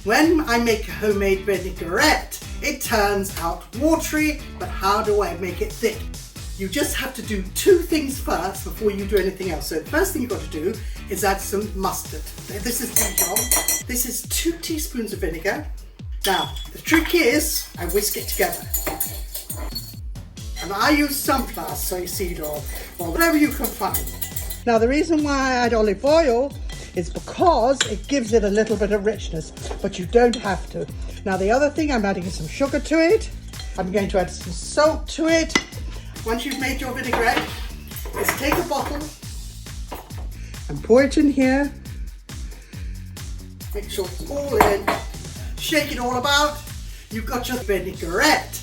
When I make a homemade vinaigrette, it turns out watery, but how do I make it thick? You just have to do two things first before you do anything else. So the first thing you've got to do is add some mustard. This is Dijon. This is 2 teaspoons of vinegar. Now, the trick is I whisk it together. And I use sunflower seed oil, or whatever you can find. Now, the reason why I add olive oil is because it gives it a little bit of richness, but you don't have to. Now, the other thing, I'm adding some sugar to it. I'm going to add some salt to it. Once you've made your vinaigrette, is take a bottle and pour it in here. Make sure it's all in. Shake it all about. You've got your vinaigrette.